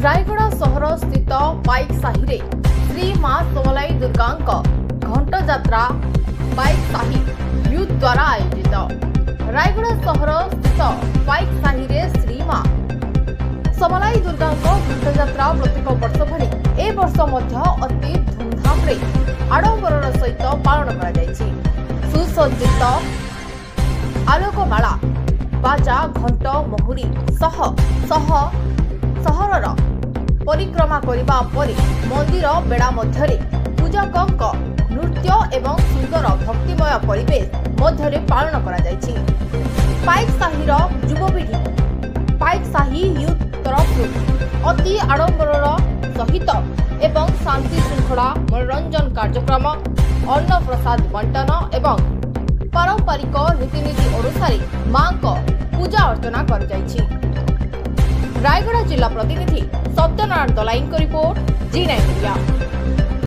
रायगड़ा सहर स्थित बाइक साही रे श्री मां समलाई दुर्गा घंट यात्रा बाइक साही यूथ द्वारा आयोजित। रायगड़ा सहर स्थित बाइक साही रे श्री मां समलाई दुर्गा घंट यात्रा प्रत्येक वर्ष भली ए वर्ष अति धूमधाम रे आडंबर सहित पालन करा जायछि। सुसज्जित आलोकमाला बाजा घंट महुरी सह सहरर परिक्रमा करिबा परे मंदिर बेड़ा मध्यरे पूजकक नृत्य एवं सुंदर भक्तिमय परिवेश मध्यरे पालन करा जायछि। बाइक साहीर युवपीढ़ी बाइक साही यूथ तरफ अति आडंबरर सहित एवं शांति श्रृंखला मनोरंजन कार्यक्रम अन्न प्रसाद बंटन एवं पारंपरिक रीतिनीति अनुसार मां को पूजा अर्चना कर जायछि। रायगड़ा जिला प्रतिनिधि सत्यनारायण दलाईଙ୍କ रिपोर्ट G9 मीडिया।